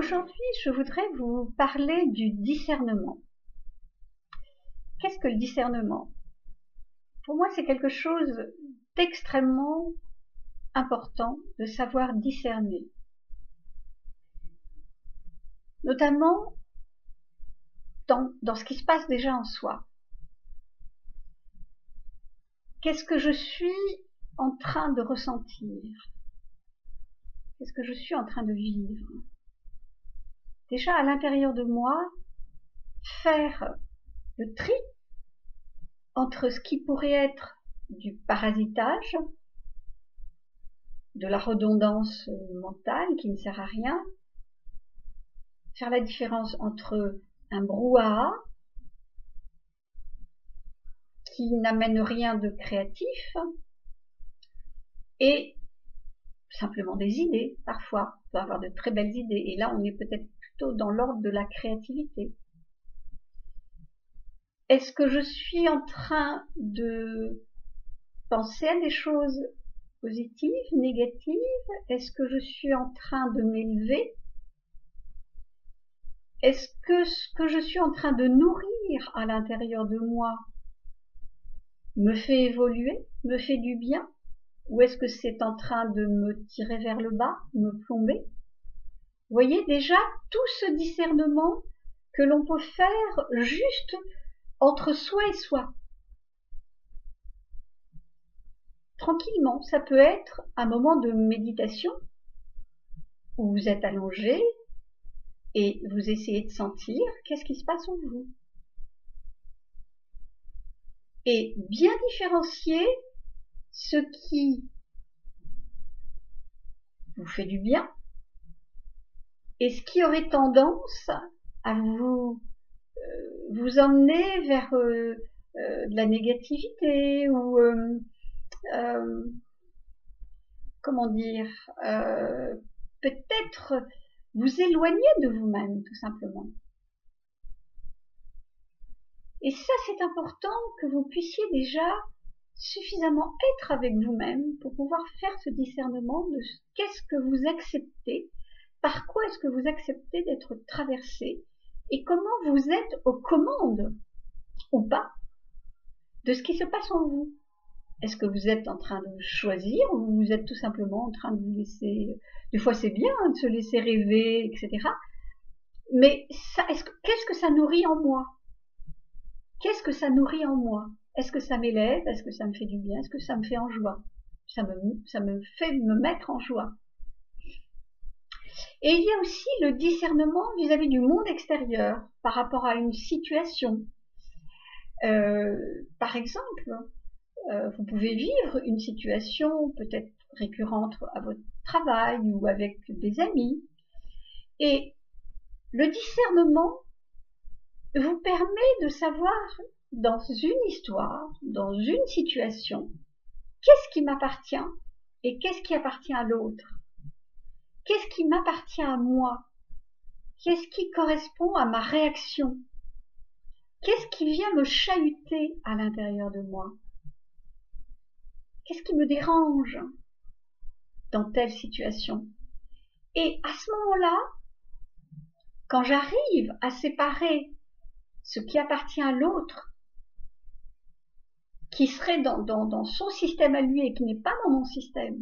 Aujourd'hui, je voudrais vous parler du discernement. Qu'est-ce que le discernement? Pour moi, c'est quelque chose d'extrêmement important de savoir discerner. Notamment dans ce qui se passe déjà en soi. Qu'est-ce que je suis en train de ressentir? Qu'est-ce que je suis en train de vivre? Déjà à l'intérieur de moi, faire le tri entre ce qui pourrait être du parasitage, de la redondance mentale qui ne sert à rien, faire la différence entre un brouhaha qui n'amène rien de créatif et simplement des idées. Parfois, on peut avoir de très belles idées et là on est peut-être plutôt dans l'ordre de la créativité. Est-ce que je suis en train de penser à des choses positives, négatives? Est-ce que je suis en train de m'élever? Est-ce que ce que je suis en train de nourrir à l'intérieur de moi me fait évoluer, me fait du bien? Ou est-ce que c'est en train de me tirer vers le bas, me plomber? Vous voyez déjà tout ce discernement que l'on peut faire juste entre soi et soi. Tranquillement, ça peut être un moment de méditation où vous êtes allongé et vous essayez de sentir qu'est-ce qui se passe en vous. Et bien différencier ce qui vous fait du bien et ce qui aurait tendance à vous emmener vers de la négativité ou comment dire, peut-être vous éloigner de vous-même tout simplement. Et ça, c'est important que vous puissiez déjà suffisamment être avec vous-même pour pouvoir faire ce discernement de qu'est-ce que vous acceptez, par quoi est-ce que vous acceptez d'être traversé et comment vous êtes aux commandes ou pas de ce qui se passe en vous. Est-ce que vous êtes en train de choisir ou vous êtes tout simplement en train de vous laisser... Des fois c'est bien de se laisser rêver, etc. Mais qu'est-ce que ça nourrit en moi? Qu'est-ce que ça nourrit en moi? Est-ce que ça m'élève? Est-ce que ça me fait du bien? Est-ce que ça me fait en joie? Ça me fait me mettre en joie. Et il y a aussi le discernement vis-à-vis du monde extérieur par rapport à une situation. Par exemple, vous pouvez vivre une situation peut-être récurrente à votre travail ou avec des amis. Et le discernement vous permet de savoir dans une histoire, dans une situation, qu'est-ce qui m'appartient et qu'est-ce qui appartient à l'autre? Qu'est-ce qui m'appartient à moi? Qu'est-ce qui correspond à ma réaction? Qu'est-ce qui vient me chahuter à l'intérieur de moi? Qu'est-ce qui me dérange dans telle situation? Et à ce moment-là, quand j'arrive à séparer ce qui appartient à l'autre, qui serait dans son système à lui et qui n'est pas dans mon système,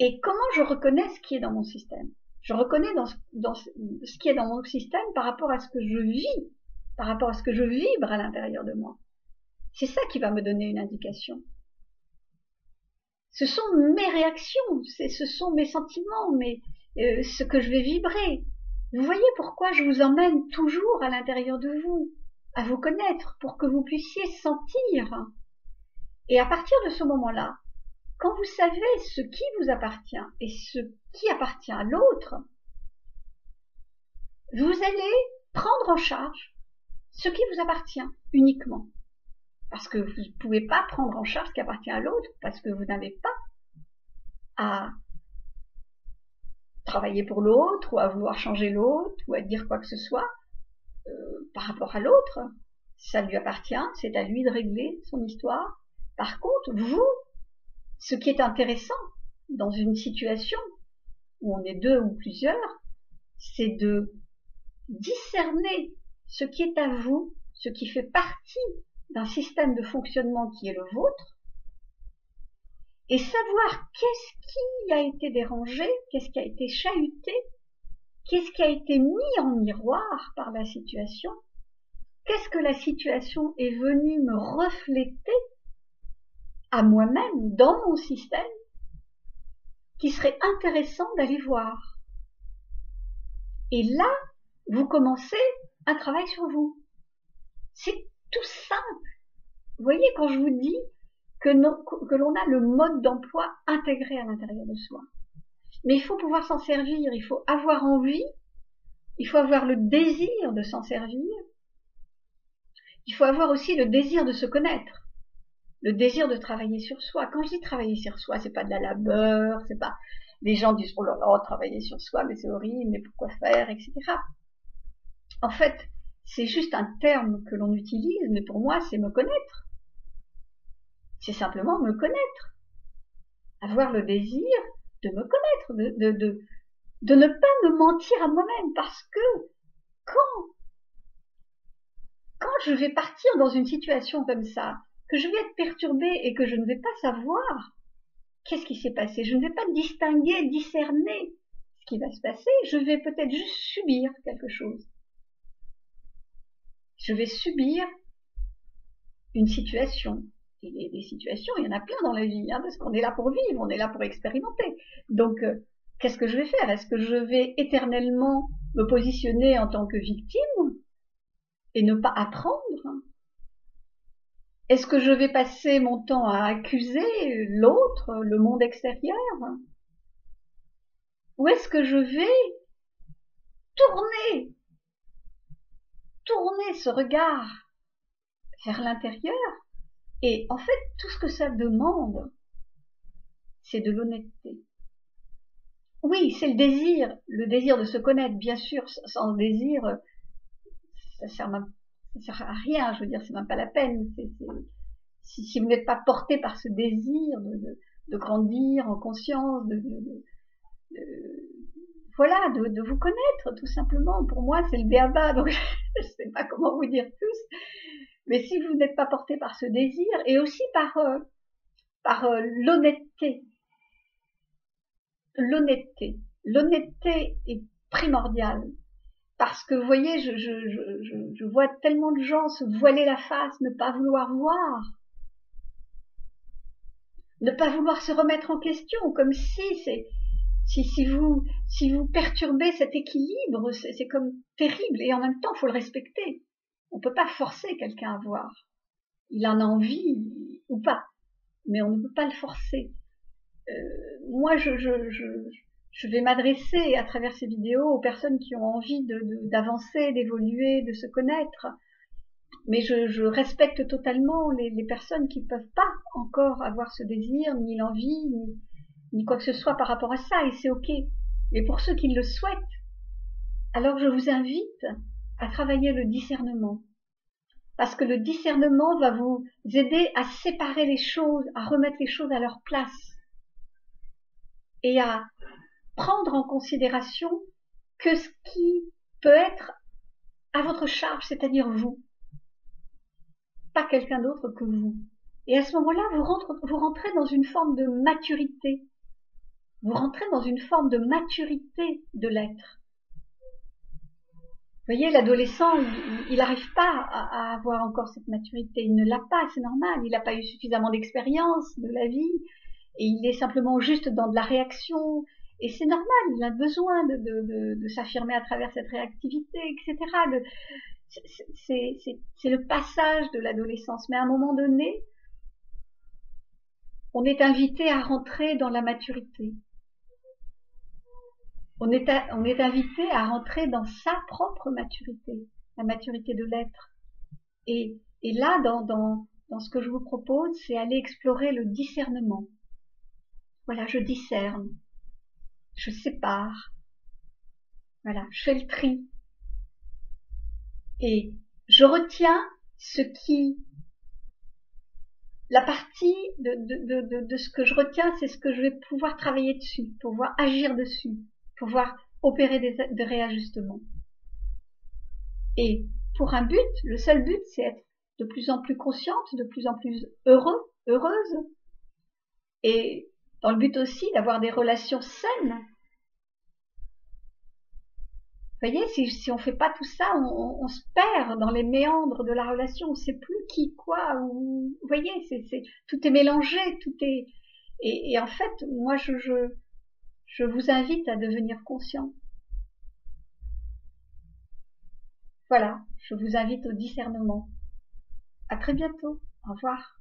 et comment je reconnais ce qui est dans mon système? Je reconnais dans ce qui est dans mon système par rapport à ce que je vis, par rapport à ce que je vibre à l'intérieur de moi. C'est ça qui va me donner une indication. Ce sont mes réactions, ce sont mes sentiments, ce que je vais vibrer. Vous voyez pourquoi je vous emmène toujours à l'intérieur de vous, à vous connaître, pour que vous puissiez sentir. Et à partir de ce moment-là, quand vous savez ce qui vous appartient et ce qui appartient à l'autre, vous allez prendre en charge ce qui vous appartient uniquement. Parce que vous ne pouvez pas prendre en charge ce qui appartient à l'autre, parce que vous n'avez pas à travailler pour l'autre, ou à vouloir changer l'autre, ou à dire quoi que ce soit par rapport à l'autre. Ça lui appartient, c'est à lui de régler son histoire. Par contre, vous, ce qui est intéressant dans une situation où on est deux ou plusieurs, c'est de discerner ce qui est à vous, ce qui fait partie d'un système de fonctionnement qui est le vôtre, et savoir qu'est-ce qui a été dérangé, qu'est-ce qui a été chahuté, qu'est-ce qui a été mis en miroir par la situation, qu'est-ce que la situation est venue me refléter à moi-même, dans mon système, qui serait intéressant d'aller voir. Et là, vous commencez un travail sur vous. C'est tout simple. Vous voyez, quand je vous dis que l'on a le mode d'emploi intégré à l'intérieur de soi. Mais il faut pouvoir s'en servir, il faut avoir envie, il faut avoir le désir de s'en servir, il faut avoir aussi le désir de se connaître, le désir de travailler sur soi. Quand je dis travailler sur soi, c'est pas de la labeur, c'est pas... Les gens disent, oh là là, travailler sur soi, mais c'est horrible, mais pourquoi faire, etc. En fait, c'est juste un terme que l'on utilise, mais pour moi, c'est me connaître. C'est simplement me connaître. Avoir le désir de me connaître, de ne pas me mentir à moi-même, parce que quand je vais partir dans une situation comme ça, que je vais être perturbée et que je ne vais pas savoir qu'est-ce qui s'est passé, je ne vais pas distinguer, discerner ce qui va se passer, je vais peut-être juste subir quelque chose. Je vais subir une situation. Et des situations, il y en a plein dans la vie, hein, parce qu'on est là pour vivre, on est là pour expérimenter. Donc, qu'est-ce que je vais faire? Est-ce que je vais éternellement me positionner en tant que victime et ne pas apprendre? Est-ce que je vais passer mon temps à accuser l'autre, le monde extérieur? Ou est-ce que je vais tourner ce regard vers l'intérieur? Et en fait, tout ce que ça demande, c'est de l'honnêteté. Oui, c'est le désir de se connaître, bien sûr. Sans désir, ça sert à rien, je veux dire, c'est même pas la peine. Si vous n'êtes pas porté par ce désir de grandir en conscience, voilà, de vous connaître, tout simplement. Pour moi, c'est le b.a.-ba, donc je sais pas comment vous dire plus. Mais si vous n'êtes pas porté par ce désir, et aussi par l'honnêteté. L'honnêteté est primordiale. Parce que, vous voyez, je vois tellement de gens se voiler la face, ne pas vouloir voir, ne pas vouloir se remettre en question, comme si vous perturbez cet équilibre, c'est comme terrible, et en même temps, il faut le respecter. On ne peut pas forcer quelqu'un à voir. Il en a envie ou pas, mais on ne peut pas le forcer. Moi, je vais m'adresser à travers ces vidéos aux personnes qui ont envie d'avancer, d'évoluer, de se connaître. Mais je respecte totalement les personnes qui ne peuvent pas encore avoir ce désir, ni l'envie, ni quoi que ce soit par rapport à ça, et c'est ok. Mais pour ceux qui le souhaitent, alors je vous invite à travailler le discernement. Parce que le discernement va vous aider à séparer les choses, à remettre les choses à leur place. Et à prendre en considération que ce qui peut être à votre charge, c'est-à-dire vous, pas quelqu'un d'autre que vous. Et à ce moment-là, vous rentrez dans une forme de maturité. Vous rentrez dans une forme de maturité de l'être. Vous voyez, l'adolescent, il n'arrive pas à avoir encore cette maturité. Il ne l'a pas, c'est normal. Il n'a pas eu suffisamment d'expérience de la vie. Et il est simplement juste dans de la réaction. Et c'est normal, il a besoin de s'affirmer à travers cette réactivité, etc. C'est le passage de l'adolescence. Mais à un moment donné, on est invité à rentrer dans la maturité. On est invité à rentrer dans sa propre maturité, la maturité de l'être. Et là, dans ce que je vous propose, c'est aller explorer le discernement. Voilà, je discerne, je sépare, voilà, je fais le tri. Et je retiens ce qui... La partie de ce que je retiens, c'est ce que je vais pouvoir travailler dessus, pouvoir agir dessus, pouvoir opérer des réajustements. Et pour un but, le seul but, c'est être de plus en plus consciente, de plus en plus heureuse, et dans le but aussi d'avoir des relations saines. Vous voyez, si on fait pas tout ça, on se perd dans les méandres de la relation, on sait plus qui, quoi, ou, vous voyez, tout est mélangé, tout est, et en fait, moi, je vous invite à devenir conscient. Voilà, je vous invite au discernement. À très bientôt. Au revoir.